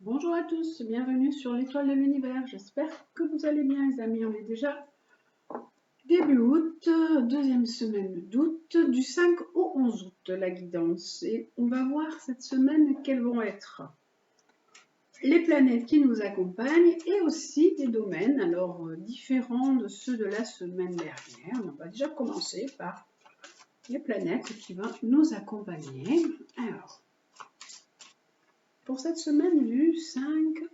Bonjour à tous, bienvenue sur l'étoile de l'univers. J'espère que vous allez bien les amis. On est déjà début août, deuxième semaine d'août, du 5 au 11 août la guidance. Et on va voir cette semaine quelles vont être les planètes qui nous accompagnent et aussi des domaines alors différents de ceux de la semaine dernière. On va déjà commencer par les planètes qui vont nous accompagner. Alors, pour cette semaine du 5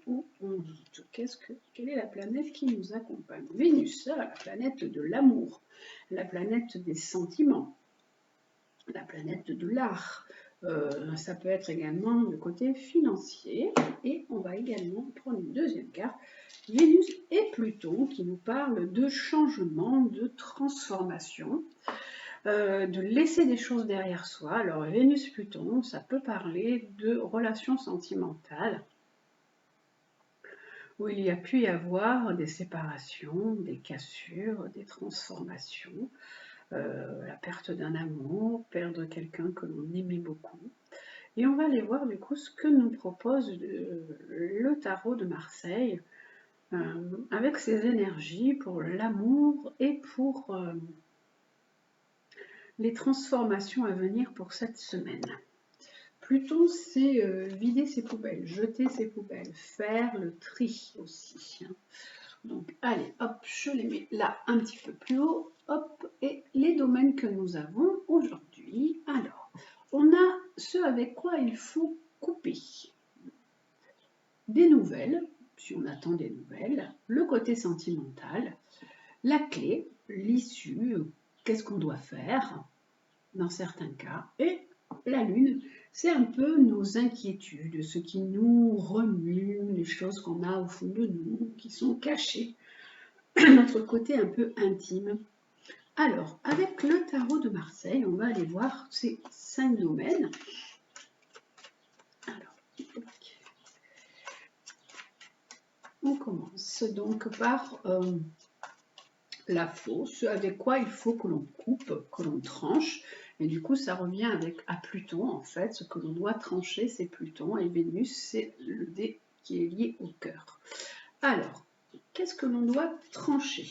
au 11 août, quelle est la planète qui nous accompagne? Vénus, la planète de l'amour, la planète des sentiments, la planète de l'art. Ça peut être également le côté financier. Et on va également prendre une deuxième carte, Vénus et Pluton, qui nous parle de changement, de transformation. De laisser des choses derrière soi. Alors Vénus-Pluton, ça peut parler de relations sentimentales, où il y a pu y avoir des séparations, des cassures, des transformations, la perte d'un amour, perdre quelqu'un que l'on aimait beaucoup. Et on va aller voir du coup ce que nous propose le tarot de Marseille, avec ses énergies pour l'amour et pour les transformations à venir pour cette semaine. Pluton, c'est vider ses poubelles, jeter ses poubelles, faire le tri aussi. Donc, allez, hop, je les mets là un petit peu plus haut. Hop, et les domaines que nous avons aujourd'hui. Alors, on a ce avec quoi il faut couper. Des nouvelles, si on attend des nouvelles, le côté sentimental, la clé, l'issue, qu'est-ce qu'on doit faire dans certains cas, et la lune, c'est un peu nos inquiétudes, ce qui nous remue, les choses qu'on a au fond de nous, qui sont cachées, notre côté un peu intime. Alors, avec le tarot de Marseille, on va aller voir ces 5 domaines. Alors, on commence donc par la faux, ce avec quoi il faut que l'on coupe, que l'on tranche. Et du coup, ça revient à Pluton, en fait. Ce que l'on doit trancher, c'est Pluton. Et Vénus, c'est le dé qui est lié au cœur. Alors, qu'est-ce que l'on doit trancher?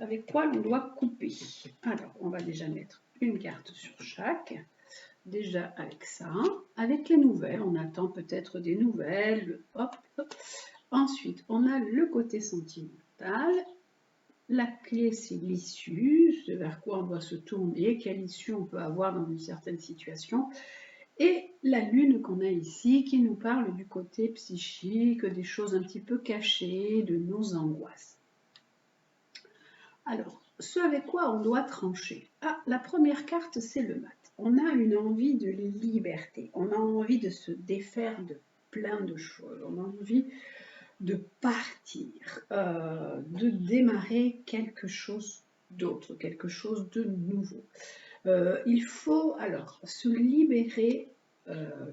Avec quoi l'on doit couper? Alors, on va déjà mettre une carte sur chaque. Déjà avec ça. Avec les nouvelles, on attend peut-être des nouvelles. Hop, hop. Ensuite, on a le côté sentimental. La clé, c'est l'issue, c'est vers quoi on doit se tourner, quelle issue on peut avoir dans une certaine situation. Et la lune qu'on a ici, qui nous parle du côté psychique, des choses un petit peu cachées, de nos angoisses. Alors, ce avec quoi on doit trancher. Ah, la première carte, c'est le mat. On a une envie de liberté, on a envie de se défaire de plein de choses, on a envie de partir, de démarrer quelque chose d'autre, quelque chose de nouveau. Il faut alors se libérer,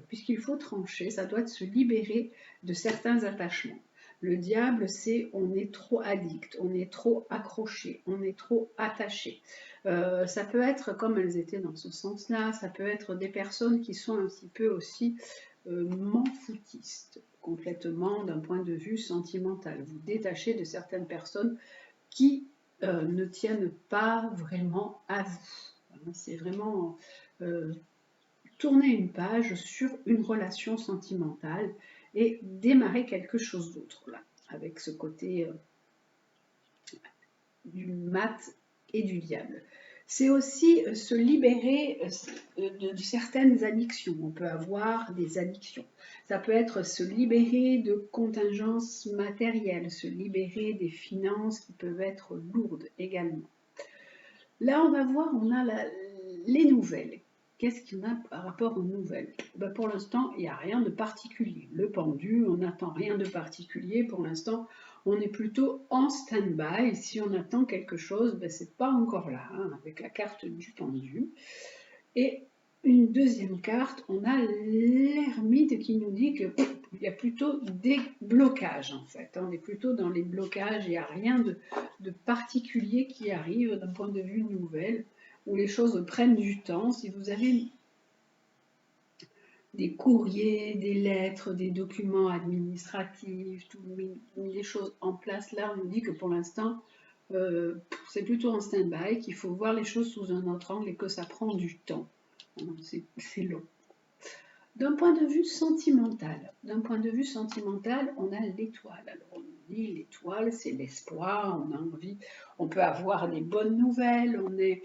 puisqu'il faut trancher, ça doit se libérer de certains attachements. Le diable, c'est on est trop addict, on est trop accroché, on est trop attaché. Ça peut être, comme elles étaient dans ce sens-là, ça peut être des personnes qui sont un petit peu aussi m'en-foutistes, complètement d'un point de vue sentimental. Vous détachez de certaines personnes qui ne tiennent pas vraiment à vous. C'est vraiment tourner une page sur une relation sentimentale et démarrer quelque chose d'autre là, avec ce côté du mat et du diable. C'est aussi se libérer de certaines addictions. On peut avoir des addictions. Ça peut être se libérer de contingences matérielles, se libérer des finances qui peuvent être lourdes également. Là, on va voir, on a les nouvelles. Qu'est-ce qu'il y a par rapport aux nouvelles? Pour l'instant, il n'y a rien de particulier. Le pendu, on n'attend rien de particulier. Pour l'instant, on est plutôt en stand-by. Si on attend quelque chose, ce n'est pas encore là, avec la carte du pendu. Et une deuxième carte, on a l'ermite qui nous dit qu'il y a plutôt des blocages en fait. On est plutôt dans les blocages, il n'y a rien de particulier qui arrive d'un point de vue nouvelle, où les choses prennent du temps. Si vous avez des courriers, des lettres, des documents administratifs, mis les choses en place. Là, on nous dit que pour l'instant, c'est plutôt en stand-by, qu'il faut voir les choses sous un autre angle et que ça prend du temps. C'est long. D'un point de vue sentimental, on a l'étoile. Alors on dit l'étoile, c'est l'espoir, on a envie, on peut avoir des bonnes nouvelles, on est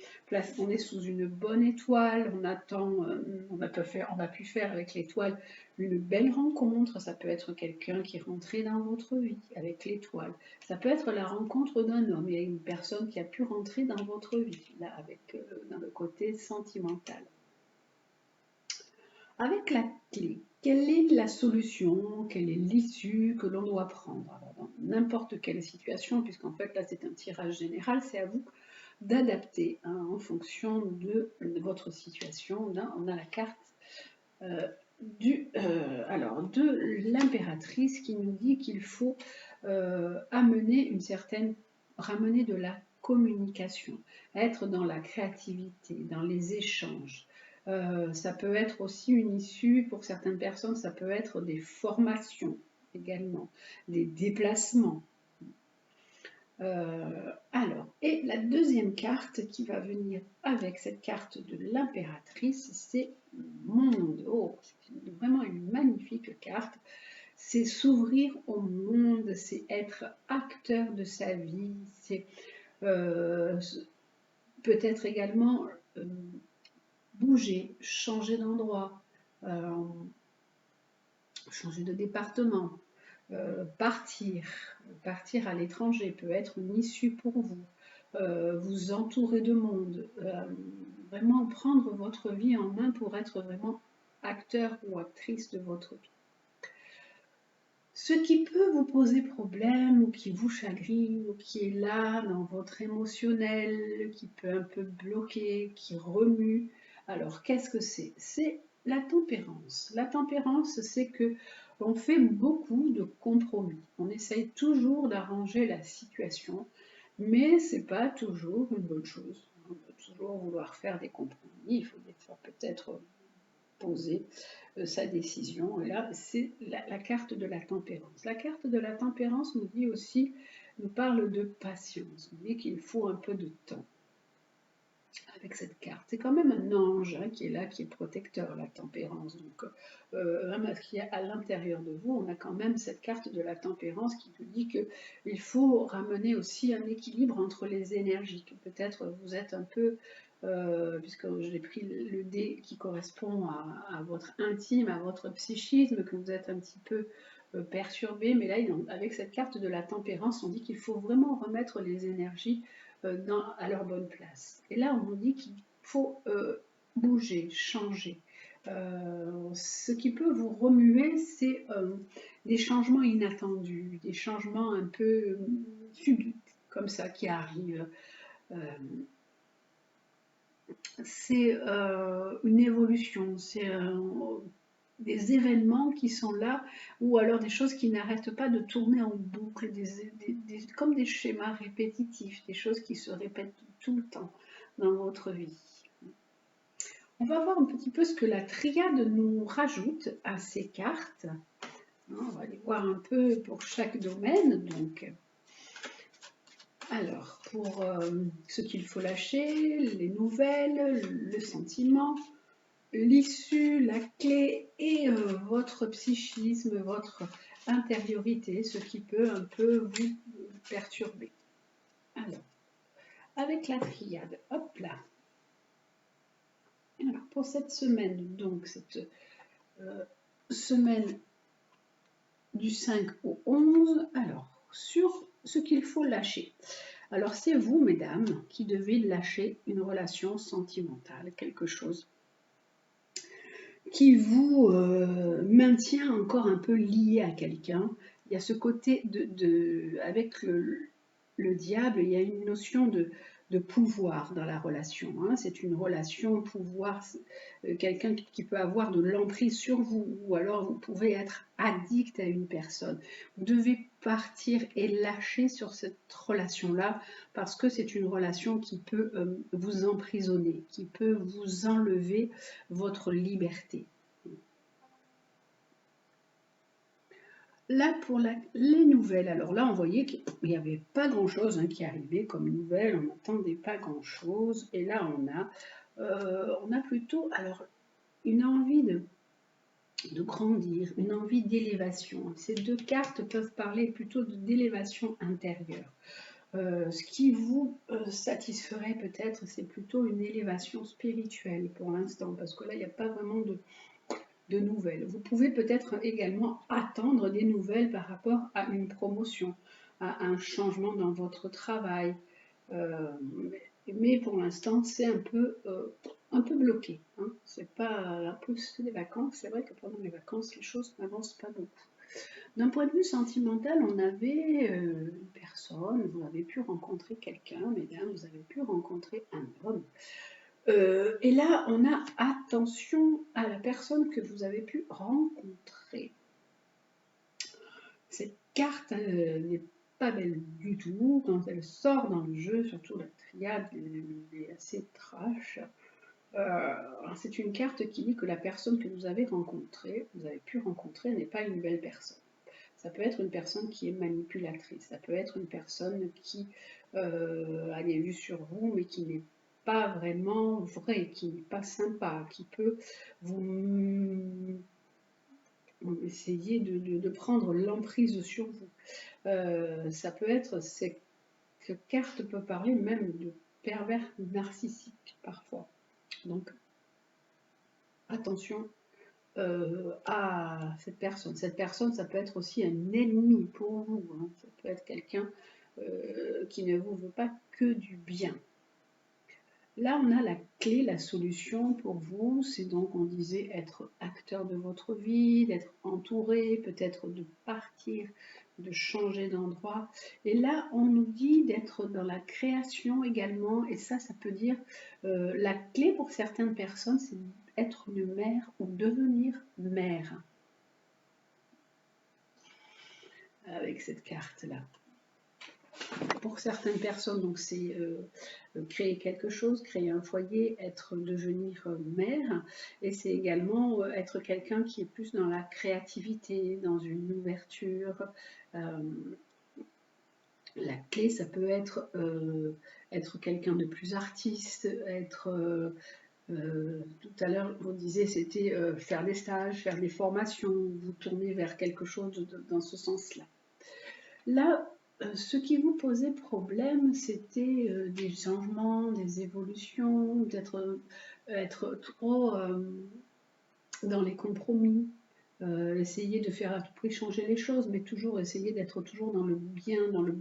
sous une bonne étoile, on attend, on a pu faire avec l'étoile une belle rencontre. Ça peut être quelqu'un qui est rentré dans votre vie avec l'étoile. Ça peut être la rencontre d'un homme. Il y a une personne qui a pu rentrer dans votre vie, là, avec dans le côté sentimental. Avec la clé, quelle est la solution, quelle est l'issue que l'on doit prendre? Alors, dans n'importe quelle situation, puisqu'en fait là c'est un tirage général, c'est à vous d'adapter en fonction de votre situation. Là, on a la carte de l'impératrice qui nous dit qu'il faut ramener de la communication, être dans la créativité, dans les échanges. Ça peut être aussi une issue, pour certaines personnes, ça peut être des formations également, des déplacements. Et la deuxième carte qui va venir avec cette carte de l'impératrice, c'est monde. Oh, c'est vraiment une magnifique carte. C'est s'ouvrir au monde, c'est être acteur de sa vie, c'est peut-être également bouger, changer d'endroit, changer de département, partir à l'étranger peut être une issue pour vous, vous entourer de monde, vraiment prendre votre vie en main pour être vraiment acteur ou actrice de votre vie. Ce qui peut vous poser problème ou qui vous chagrine ou qui est là dans votre émotionnel, qui peut un peu bloquer, qui remue, alors qu'est-ce que c'est? C'est la tempérance. La tempérance, c'est que on fait beaucoup de compromis. On essaye toujours d'arranger la situation, mais c'est pas toujours une bonne chose. On peut toujours vouloir faire des compromis. Il faut des fois peut-être poser sa décision. Et là, c'est la carte de la tempérance. La carte de la tempérance nous dit aussi, nous parle de patience. Nous dit qu'il faut un peu de temps avec cette carte. C'est quand même un ange qui est là, qui est protecteur, la tempérance. Donc, qui est à l'intérieur de vous, on a quand même cette carte de la tempérance qui nous dit qu'il faut ramener aussi un équilibre entre les énergies. Peut-être vous êtes un peu, puisque j'ai pris le dé qui correspond à votre intime, à votre psychisme, que vous êtes un petit peu perturbé, mais là, avec cette carte de la tempérance, on dit qu'il faut vraiment remettre les énergies à leur bonne place. Et là, on nous dit qu'il faut bouger, changer. Ce qui peut vous remuer, c'est des changements inattendus, des changements un peu subites, comme ça, qui arrivent. C'est une évolution, c'est des événements qui sont là, ou alors des choses qui n'arrêtent pas de tourner en boucle, comme des schémas répétitifs, des choses qui se répètent tout le temps dans votre vie. On va voir un petit peu ce que la triade nous rajoute à ces cartes. On va aller voir un peu pour chaque domaine. Donc, alors, pour ce qu'il faut lâcher, les nouvelles, le sentiment, l'issue, la clé et votre psychisme, votre intériorité, ce qui peut un peu vous perturber. Alors, avec la triade, hop là. Alors, pour cette semaine, donc cette semaine du 5 au 11, alors, sur ce qu'il faut lâcher. Alors, c'est vous, mesdames, qui devez lâcher une relation sentimentale, quelque chose qui vous maintient encore un peu lié à quelqu'un. Il y a ce côté avec le diable, il y a une notion de pouvoir dans la relation. Hein. C'est une relation pouvoir, quelqu'un qui peut avoir de l'emprise sur vous, ou alors vous pouvez être addict à une personne. Vous devez partir et lâcher sur cette relation-là, parce que c'est une relation qui peut vous emprisonner, qui peut vous enlever votre liberté. Là, pour les nouvelles, alors là, on voyait qu'il n'y avait pas grand-chose qui arrivait comme nouvelle, on n'attendait pas grand-chose. Et là, on a plutôt alors, une envie de grandir, une envie d'élévation. Ces deux cartes peuvent parler plutôt d'élévation intérieure. Ce qui vous satisferait peut-être, c'est plutôt une élévation spirituelle pour l'instant, parce que là, il n'y a pas vraiment de nouvelles. Vous pouvez peut-être également attendre des nouvelles par rapport à une promotion, à un changement dans votre travail. Mais pour l'instant, c'est un peu bloqué. C'est pas la plus des vacances. C'est vrai que pendant les vacances, les choses n'avancent pas beaucoup. D'un point de vue sentimental, on avait une personne, vous avez pu rencontrer quelqu'un, mesdames, vous avez pu rencontrer un homme. Et là, on a attention à la personne que vous avez pu rencontrer. Cette carte n'est pas belle du tout. Quand elle sort dans le jeu, surtout la triade, elle est assez trash. C'est une carte qui dit que la personne que vous avez pu rencontrer, n'est pas une belle personne. Ça peut être une personne qui est manipulatrice, ça peut être une personne qui a des vues sur vous, mais qui n'est pas vraiment vrai, qui n'est pas sympa, qui peut vous essayer de prendre l'emprise sur vous. Ça peut être, cette carte peut parler même de pervers narcissiques parfois. Donc, attention à cette personne. Cette personne, ça peut être aussi un ennemi pour vous. Ça peut être quelqu'un qui ne vous veut pas que du bien. Là, on a la clé, la solution pour vous. C'est donc, on disait, être acteur de votre vie, d'être entouré, peut-être de partir, de changer d'endroit. Et là, on nous dit d'être dans la création également. Et ça peut dire, la clé pour certaines personnes, c'est être une mère ou devenir mère. Avec cette carte-là. Pour certaines personnes, donc c'est créer quelque chose, créer un foyer, devenir mère, et c'est également être quelqu'un qui est plus dans la créativité, dans une ouverture. La clé, ça peut être quelqu'un de plus artiste, tout à l'heure, vous disiez, c'était faire des stages, faire des formations, vous tourner vers quelque chose dans ce sens-là. Là, ce qui vous posait problème, c'était des changements, des évolutions, d'être être trop dans les compromis, essayer de faire à tout prix changer les choses, mais toujours essayer d'être toujours dans le bien, dans le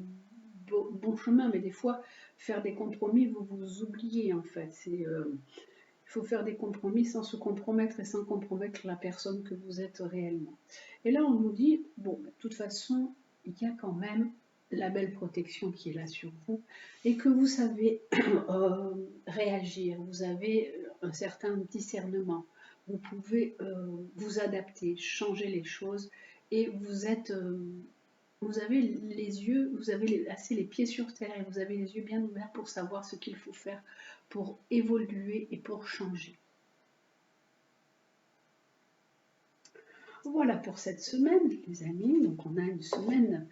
bon chemin. Mais des fois, faire des compromis, vous vous oubliez en fait. Il faut faire des compromis sans se compromettre et sans compromettre la personne que vous êtes réellement. Et là, on nous dit, bon, de toute façon, il y a quand même la belle protection qui est là sur vous et que vous savez réagir, vous avez un certain discernement, vous pouvez vous adapter, changer les choses et vous avez les yeux, vous avez assez les pieds sur terre et vous avez les yeux bien ouverts pour savoir ce qu'il faut faire pour évoluer et pour changer. Voilà pour cette semaine, les amis. Donc on a une semaine,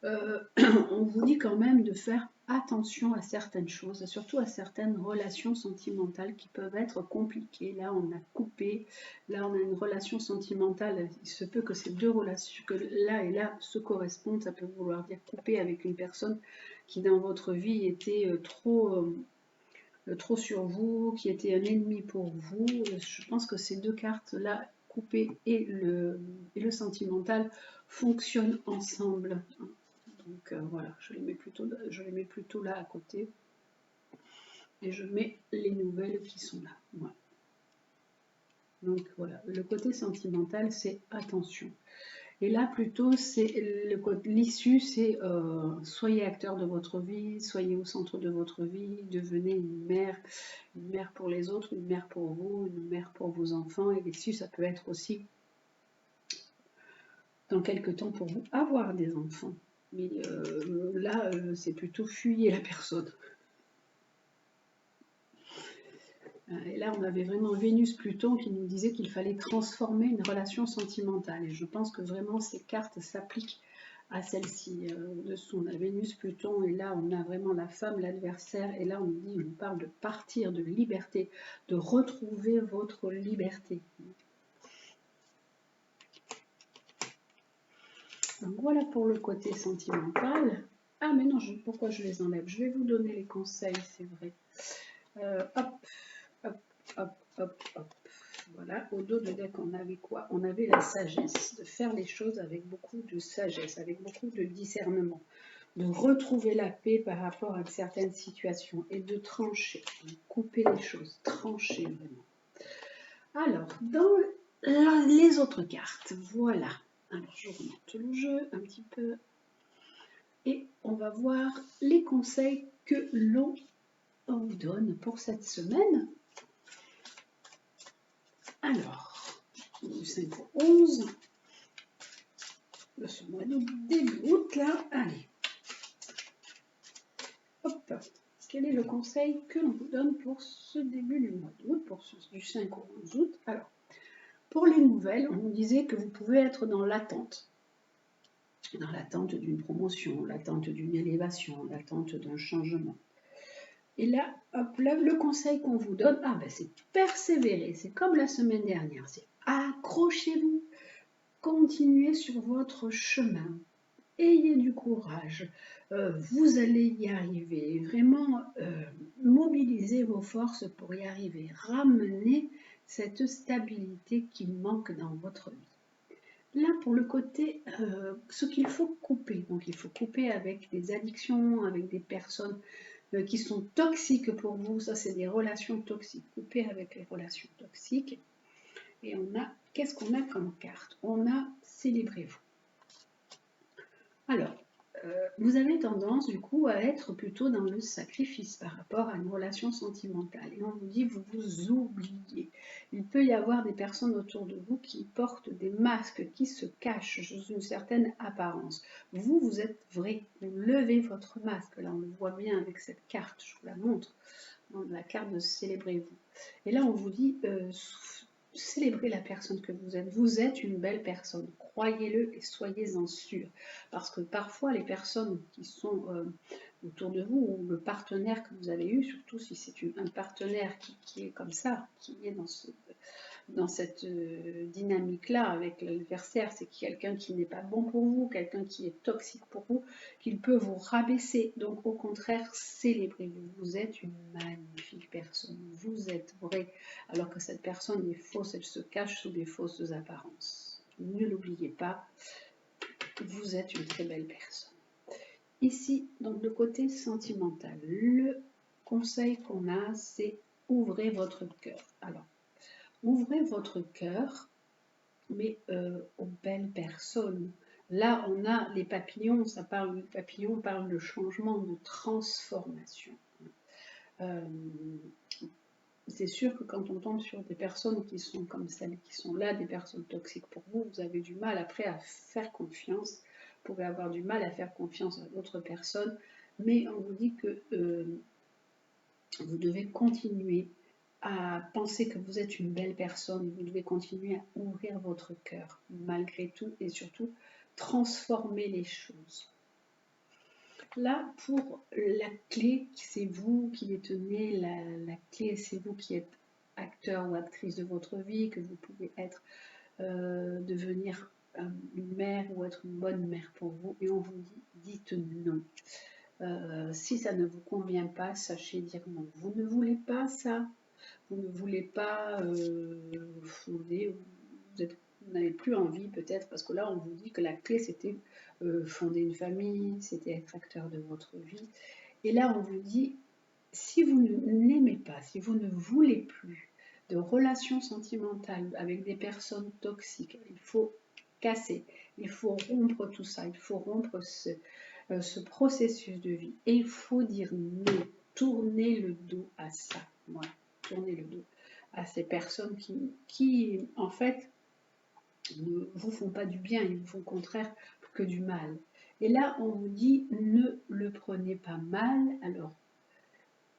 on vous dit quand même de faire attention à certaines choses, surtout à certaines relations sentimentales qui peuvent être compliquées. Là, on a coupé, là, on a une relation sentimentale. Il se peut que ces deux relations, que là et là, se correspondent. Ça peut vouloir dire couper avec une personne qui, dans votre vie, était trop sur vous, qui était un ennemi pour vous. Je pense que ces deux cartes-là, coupé et le sentimental, fonctionnent ensemble. Donc voilà, je les mets plutôt là à côté. Et je mets les nouvelles qui sont là. Voilà. Donc voilà, le côté sentimental, c'est attention. Et là, plutôt, c'est l'issue, c'est soyez acteur de votre vie, soyez au centre de votre vie, devenez une mère pour les autres, une mère pour vous, une mère pour vos enfants. Et l'issue, ça peut être aussi, dans quelques temps, pour vous, avoir des enfants. Mais c'est plutôt fuyez la personne. Et là, on avait vraiment Vénus-Pluton qui nous disait qu'il fallait transformer une relation sentimentale. Et je pense que vraiment ces cartes s'appliquent à celle-ci. Dessous, on a Vénus-Pluton et là, on a vraiment la femme, l'adversaire. Et là, on parle de partir, de liberté, de retrouver votre liberté. Donc voilà pour le côté sentimental. Ah mais non, pourquoi je les enlève? Je vais vous donner les conseils, c'est vrai. Hop, hop, hop, hop, hop. Voilà, au dos de deck, on avait quoi? On avait la sagesse, de faire les choses avec beaucoup de sagesse, avec beaucoup de discernement, de retrouver la paix par rapport à certaines situations et de trancher, de couper les choses, trancher vraiment. Alors, dans les autres cartes, voilà. Alors, je remonte le jeu un petit peu et on va voir les conseils que l'on vous donne pour cette semaine. Alors, du 5 au 11, de ce mois d'août, début août, là, allez. Hop, quel est le conseil que l'on vous donne pour ce début du mois d'août, du 5 au 11 août? Alors, pour les nouvelles, on disait que vous pouvez être dans l'attente d'une promotion, l'attente d'une élévation, l'attente d'un changement. Et là, hop, là, le conseil qu'on vous donne, c'est persévérer, c'est comme la semaine dernière, c'est accrochez-vous, continuez sur votre chemin, ayez du courage, vous allez y arriver, vraiment mobilisez vos forces pour y arriver, ramenez cette stabilité qui manque dans votre vie. Là, pour le côté, ce qu'il faut couper, donc il faut couper avec des addictions, avec des personnes qui sont toxiques pour vous, ça c'est des relations toxiques, couper avec les relations toxiques. Et qu'est-ce qu'on a comme carte? On a célébrez-vous. Alors, vous avez tendance du coup à être plutôt dans le sacrifice par rapport à une relation sentimentale. Et on vous dit, vous vous oubliez. Il peut y avoir des personnes autour de vous qui portent des masques, qui se cachent sous une certaine apparence. Vous, vous êtes vrai. Vous levez votre masque. Là, on le voit bien avec cette carte, je vous la montre. La carte de célébrez-vous. Et là, on vous dit, célébrez la personne que vous êtes. Vous êtes une belle personne. Croyez-le et soyez-en sûrs. Parce que parfois, les personnes qui sont autour de vous, ou le partenaire que vous avez eu, surtout si c'est un partenaire qui est comme ça, qui est dans cette dynamique-là avec l'adversaire, c'est quelqu'un qui n'est pas bon pour vous, quelqu'un qui est toxique pour vous, qu'il peut vous rabaisser. Donc au contraire, célébrez-vous. Vous êtes une magnifique personne. Vous êtes vrai, alors que cette personne est fausse, elle se cache sous des fausses apparences. Ne l'oubliez pas, vous êtes une très belle personne. Ici, donc le côté sentimental, le conseil qu'on a, c'est ouvrez votre cœur. Alors, ouvrez votre cœur, mais aux belles personnes. Là, on a les papillons, les papillons parlent de changement, de transformation. C'est sûr que quand on tombe sur des personnes qui sont comme celles qui sont là, des personnes toxiques pour vous, vous avez du mal après à faire confiance. Vous pouvez avoir du mal à faire confiance à d'autres personnes, mais on vous dit que vous devez continuer à penser que vous êtes une belle personne, vous devez continuer à ouvrir votre cœur malgré tout et surtout transformer les choses. Là, pour la clé, c'est vous qui détenez la clé, c'est vous qui êtes acteur ou actrice de votre vie, que vous pouvez être, devenir une mère ou être une bonne mère pour vous, et on vous dit, dites non. Si ça ne vous convient pas, sachez dire non. Vous ne voulez pas ça, vous ne voulez pas fonder, vous n'avez plus envie peut-être, parce que là on vous dit que la clé c'était fonder une famille, c'était être acteur de votre vie. Et là on vous dit, si vous n'aimez pas, si vous ne voulez plus de relations sentimentales avec des personnes toxiques, il faut casser, il faut rompre tout ça, il faut rompre ce processus de vie. Et il faut dire non, tourner le dos à ça. Voilà, tourner le dos à ces personnes qui en fait, ne vous font pas du bien, ils vous font au contraire que du mal. Et là, on vous dit, ne le prenez pas mal. Alors,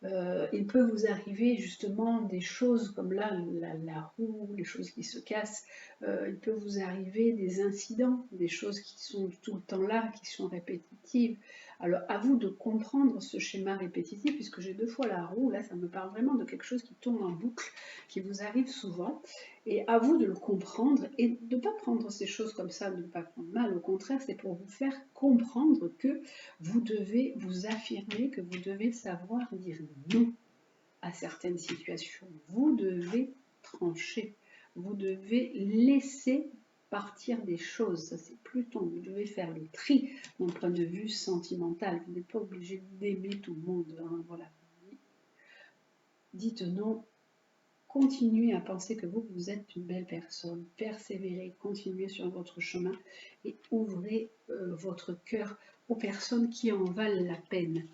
Il peut vous arriver justement des choses comme là, la roue, les choses qui se cassent. Il peut vous arriver des incidents, des choses qui sont tout le temps là, qui sont répétitives. Alors à vous de comprendre ce schéma répétitif, puisque j'ai 2 fois la roue, là ça me parle vraiment de quelque chose qui tourne en boucle, qui vous arrive souvent. Et à vous de le comprendre et de ne pas prendre ces choses comme ça, de ne pas prendre mal. Au contraire, c'est pour vous faire comprendre que vous devez vous affirmer, que vous devez savoir dire non à certaines situations. Vous devez trancher. Vous devez laisser partir des choses. Ça, c'est Pluton. Vous devez faire le tri d'un point de vue sentimental. Vous n'êtes pas obligé d'aimer tout le monde. Hein, voilà. Dites non. Continuez à penser que vous êtes une belle personne. Persévérez, continuez sur votre chemin et ouvrez votre cœur aux personnes qui en valent la peine.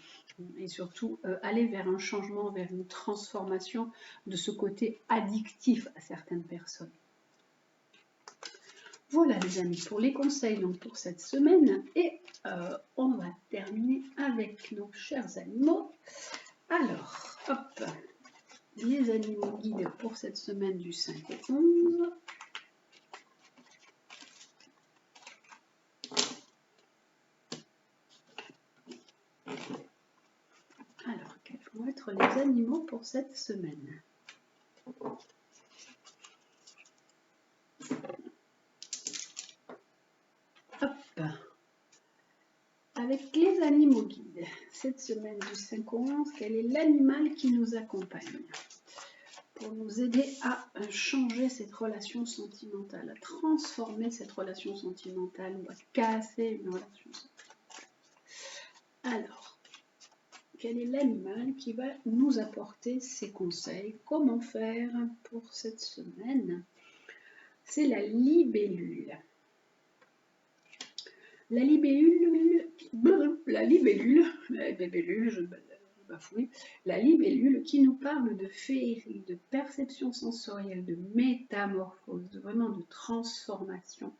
Et surtout, allez vers un changement, vers une transformation de ce côté addictif à certaines personnes. Voilà les amis pour les conseils donc, pour cette semaine. Et on va terminer avec nos chers animaux. Alors, hop, les animaux guides pour cette semaine du 5 au 11. Alors, quels vont être les animaux pour cette semaine? Hop. Avec les animaux guides, cette semaine du 5 au 11, quel est l'animal qui nous accompagne pour nous aider à changer cette relation sentimentale, à transformer cette relation sentimentale ou à casser une relation sentimentale? Alors, quel est l'animal qui va nous apporter ces conseils? Comment faire pour cette semaine? C'est la libellule. La libellule, la libellule qui nous parle de féerie, de perception sensorielle, de métamorphose, vraiment de transformation,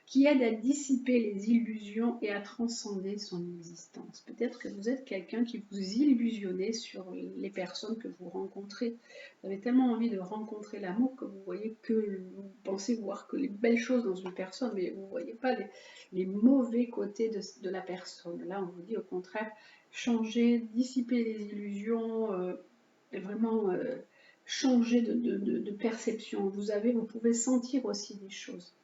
qui aide à dissiper les illusions et à transcender son existence. Peut-être que vous êtes quelqu'un qui vous illusionnez sur les personnes que vous rencontrez. Vous avez tellement envie de rencontrer l'amour que vous voyez que vous pensez voir que les belles choses dans une personne, mais vous ne voyez pas les mauvais côtés de la personne. Là, on vous dit au contraire, changer, dissiper les illusions, et vraiment changer de perception. Vous pouvez sentir aussi des choses.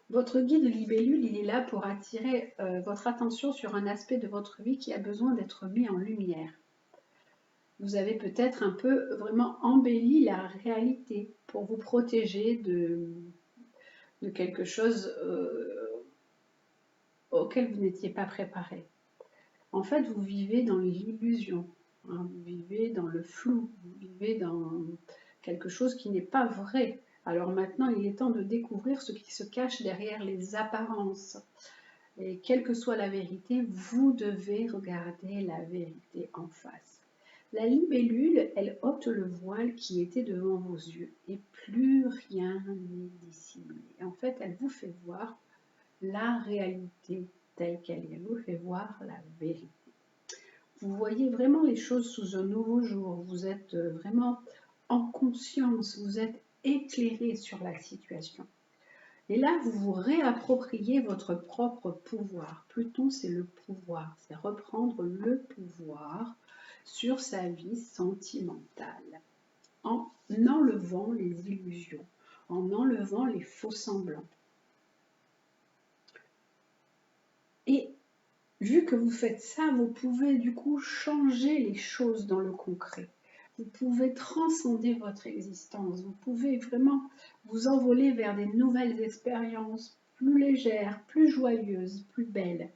Votre guide libellule, il est là pour attirer votre attention sur un aspect de votre vie qui a besoin d'être mis en lumière. Vous avez peut-être un peu vraiment embelli la réalité pour vous protéger de quelque chose auquel vous n'étiez pas préparé. En fait, vous vivez dans l'illusion, hein, vous vivez dans le flou, vous vivez dans quelque chose qui n'est pas vrai. Alors maintenant, il est temps de découvrir ce qui se cache derrière les apparences. Et quelle que soit la vérité, vous devez regarder la vérité en face. La libellule, elle ôte le voile qui était devant vos yeux et plus rien n'est dissimulé. En fait, elle vous fait voir la réalité telle qu'elle est. Elle vous fait voir la vérité. Vous voyez vraiment les choses sous un nouveau jour. Vous êtes vraiment en conscience. Vous êtes éclairé sur la situation. Et là, vous vous réappropriez votre propre pouvoir. Pluton, c'est le pouvoir. C'est reprendre le pouvoir sur sa vie sentimentale en enlevant les illusions, en enlevant les faux semblants. Et vu que vous faites ça, vous pouvez du coup changer les choses dans le concret. Vous pouvez transcender votre existence. Vous pouvez vraiment vous envoler vers des nouvelles expériences plus légères, plus joyeuses, plus belles.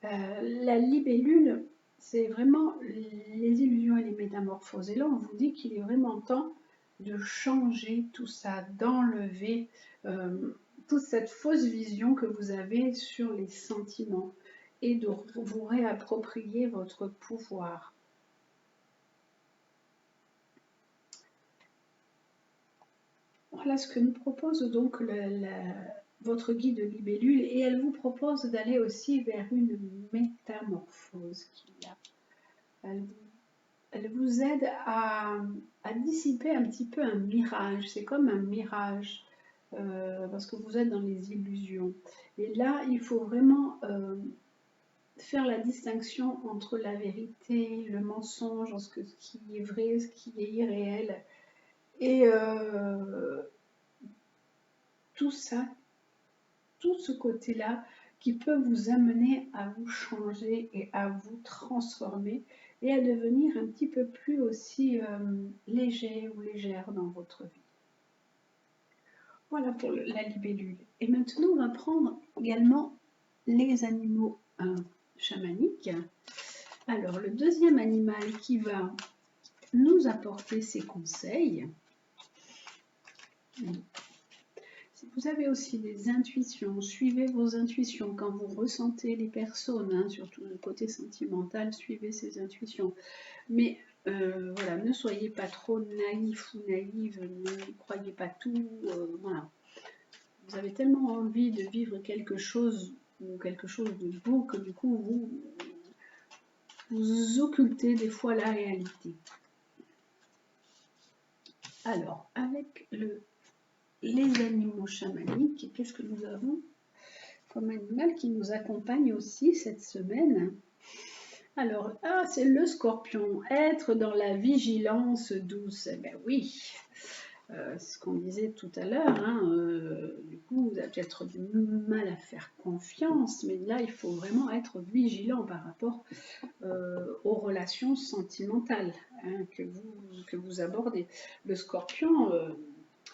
La libellule, c'est vraiment les illusions et les métamorphoses. Et là, on vous dit qu'il est vraiment temps de changer tout ça, d'enlever toute cette fausse vision que vous avez sur les sentiments et de vous réapproprier votre pouvoir. Voilà ce que nous propose donc votre guide libellule, et elle vous propose d'aller aussi vers une métamorphose qu'il a. Elle elle vous aide à dissiper un petit peu un mirage. C'est comme un mirage, parce que vous êtes dans les illusions. Et là, il faut vraiment faire la distinction entre la vérité, le mensonge, ce qui est vrai, ce qui est irréel. Et tout ça, tout ce côté-là qui peut vous amener à vous changer et à vous transformer et à devenir un petit peu plus aussi léger ou légère dans votre vie. Voilà pour la libellule. Et maintenant, on va prendre également les animaux chamaniques. Alors, le deuxième animal qui va nous apporter ses conseils. Si vous avez aussi des intuitions, suivez vos intuitions quand vous ressentez les personnes, hein, surtout le côté sentimental, suivez ces intuitions. Mais voilà, ne soyez pas trop naïf ou naïve, ne croyez pas tout. Voilà. Vous avez tellement envie de vivre quelque chose ou quelque chose de beau que du coup vous occultez des fois la réalité. Alors, avec les animaux chamaniques, qu'est-ce que nous avons comme animal qui nous accompagne aussi cette semaine? Alors, c'est le scorpion, être dans la vigilance douce. Eh bien oui, c'est ce qu'on disait tout à l'heure. Hein, du coup, vous avez peut-être du mal à faire confiance, mais là, il faut vraiment être vigilant par rapport aux relations sentimentales, hein, que vous abordez. Le scorpion,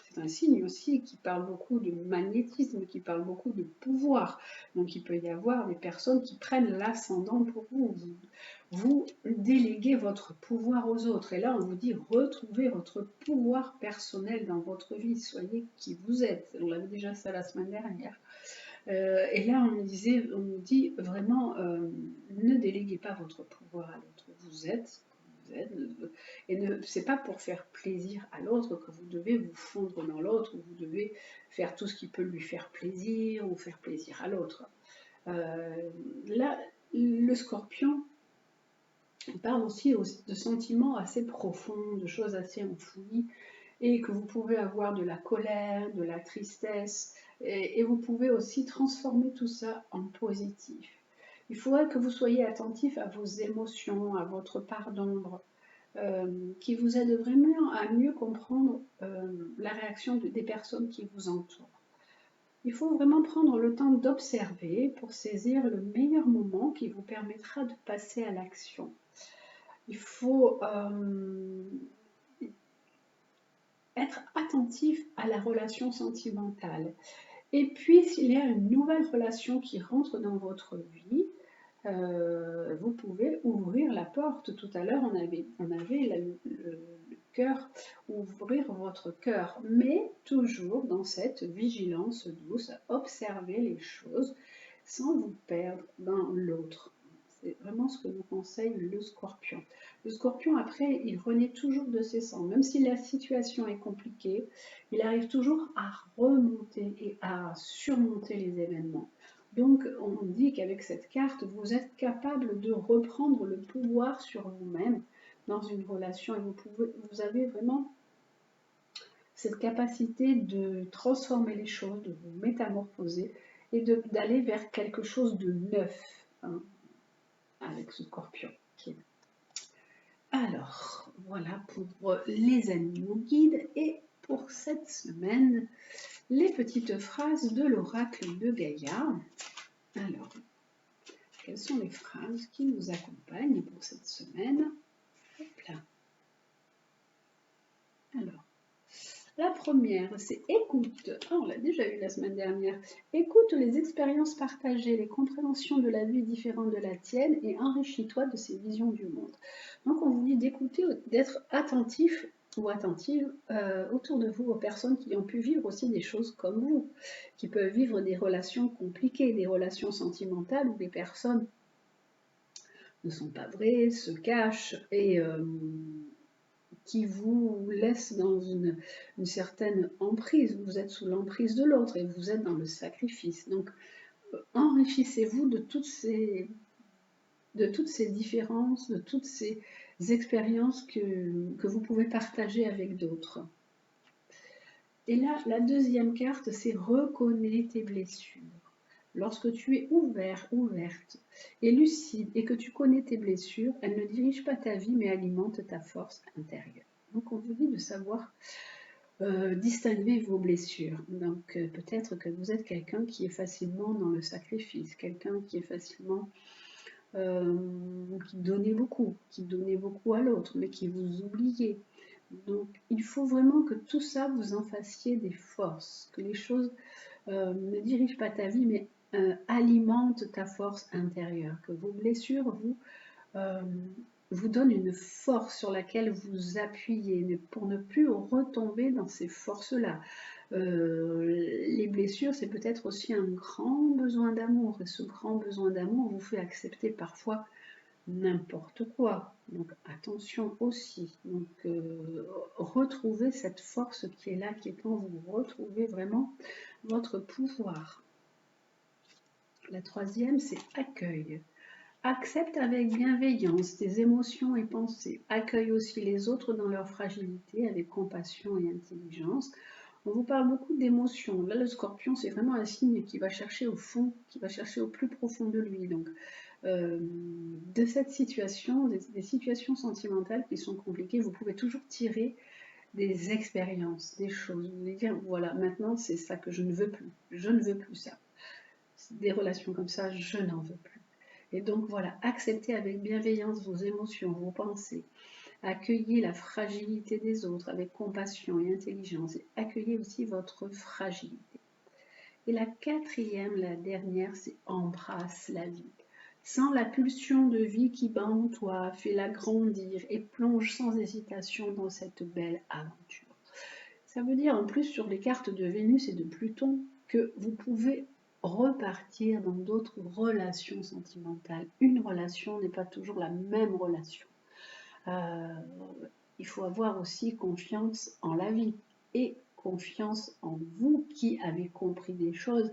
c'est un signe aussi qui parle beaucoup de magnétisme, qui parle beaucoup de pouvoir. Donc il peut y avoir des personnes qui prennent l'ascendant pour vous. Vous déléguez votre pouvoir aux autres. Et là, on vous dit, retrouvez votre pouvoir personnel dans votre vie. Soyez qui vous êtes. On avait déjà ça la semaine dernière. Et là, on nous dit vraiment, ne déléguez pas votre pouvoir à l'autre. Vous êtes. Et c'est pas pour faire plaisir à l'autre que vous devez vous fondre dans l'autre, ou vous devez faire tout ce qui peut lui faire plaisir ou faire plaisir à l'autre. Là, le scorpion parle aussi de sentiments assez profonds, de choses assez enfouies, et que vous pouvez avoir de la colère, de la tristesse, et vous pouvez aussi transformer tout ça en positif. Il faudrait que vous soyez attentif à vos émotions, à votre part d'ombre, qui vous aide vraiment à mieux comprendre la réaction des personnes qui vous entourent. Il faut vraiment prendre le temps d'observer pour saisir le meilleur moment qui vous permettra de passer à l'action. Il faut être attentif à la relation sentimentale. Et puis, s'il y a une nouvelle relation qui rentre dans votre vie, vous pouvez ouvrir la porte. Tout à l'heure, on avait le cœur, ouvrir votre cœur, mais toujours dans cette vigilance douce, observer les choses sans vous perdre dans l'autre. C'est vraiment ce que nous conseille le scorpion. Le scorpion, après, il renaît toujours de ses cendres. Même si la situation est compliquée, il arrive toujours à remonter et à surmonter les événements. Donc, on dit qu'avec cette carte, vous êtes capable de reprendre le pouvoir sur vous-même dans une relation et vous avez vraiment cette capacité de transformer les choses, de vous métamorphoser et d'aller vers quelque chose de neuf, hein, avec ce scorpion. Alors, voilà pour les animaux guides et pour cette semaine, les petites phrases de l'oracle de Gaïa. Alors, quelles sont les phrases qui nous accompagnent pour cette semaine? Hop là. Alors, la première, c'est écoute. Ah, on l'a déjà eu la semaine dernière. Écoute les expériences partagées, les compréhensions de la vie différentes de la tienne et enrichis-toi de ces visions du monde. Donc, on vous dit d'écouter, d'être attentif ou attentive autour de vous aux personnes qui ont pu vivre aussi des choses comme vous, qui peuvent vivre des relations compliquées, des relations sentimentales où des personnes ne sont pas vraies, se cachent et qui vous laissent dans une certaine emprise. Vous êtes sous l'emprise de l'autre et vous êtes dans le sacrifice. Donc, enrichissez-vous de toutes ces différences, de toutes ces expériences que vous pouvez partager avec d'autres. Et là, la deuxième carte, c'est reconnais tes blessures. Lorsque tu es ouvert, ouverte et lucide et que tu connais tes blessures, elles ne dirigent pas ta vie mais alimentent ta force intérieure. Donc on vous dit de savoir distinguer vos blessures. Donc peut-être que vous êtes quelqu'un qui est facilement dans le sacrifice, quelqu'un qui est facilement qui donnait beaucoup à l'autre, mais qui vous oubliait. Donc il faut vraiment que tout ça, vous en fassiez des forces, que les choses ne dirigent pas ta vie, mais alimentent ta force intérieure, que vos blessures vous donnent une force sur laquelle vous appuyez pour ne plus retomber dans ces forces-là. Les blessures, c'est peut-être aussi un grand besoin d'amour, et ce grand besoin d'amour vous fait accepter parfois n'importe quoi. Donc attention aussi. Donc retrouvez cette force qui est là, qui est quand vous retrouvez vraiment votre pouvoir. La troisième, c'est accueil. Accepte avec bienveillance tes émotions et pensées. Accueille aussi les autres dans leur fragilité avec compassion et intelligence. On vous parle beaucoup d'émotions. Là, le scorpion, c'est vraiment un signe qui va chercher au fond, qui va chercher au plus profond de lui. Donc, de cette situation, des situations sentimentales qui sont compliquées, vous pouvez toujours tirer des expériences, des choses. Vous allez dire, voilà, maintenant, c'est ça que je ne veux plus. Je ne veux plus ça. Des relations comme ça, je n'en veux plus. Et donc voilà, acceptez avec bienveillance vos émotions, vos pensées. Accueillez la fragilité des autres avec compassion et intelligence. Et accueillez aussi votre fragilité. Et la quatrième, la dernière, c'est embrasse la vie. Sens la pulsion de vie qui bat en toi, fais-la grandir et plonge sans hésitation dans cette belle aventure. Ça veut dire en plus sur les cartes de Vénus et de Pluton que vous pouvez repartir dans d'autres relations sentimentales. Une relation n'est pas toujours la même relation. Il faut avoir aussi confiance en la vie et confiance en vous qui avez compris des choses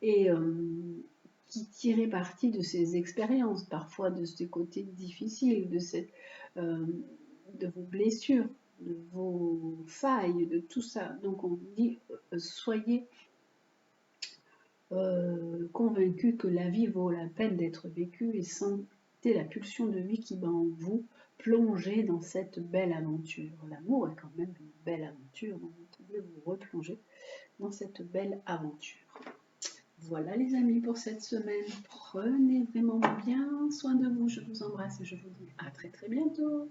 et qui tirez parti de ces expériences, parfois de ces côtés difficiles, de vos blessures, de vos failles, de tout ça. Donc on dit, soyez convaincus que la vie vaut la peine d'être vécue et sentez la pulsion de vie qui bat en vous, plongez dans cette belle aventure. L'amour est quand même une belle aventure, donc vous pouvez vous replonger dans cette belle aventure. Voilà les amis pour cette semaine. Prenez vraiment bien soin de vous. Je vous embrasse et je vous dis à très très bientôt.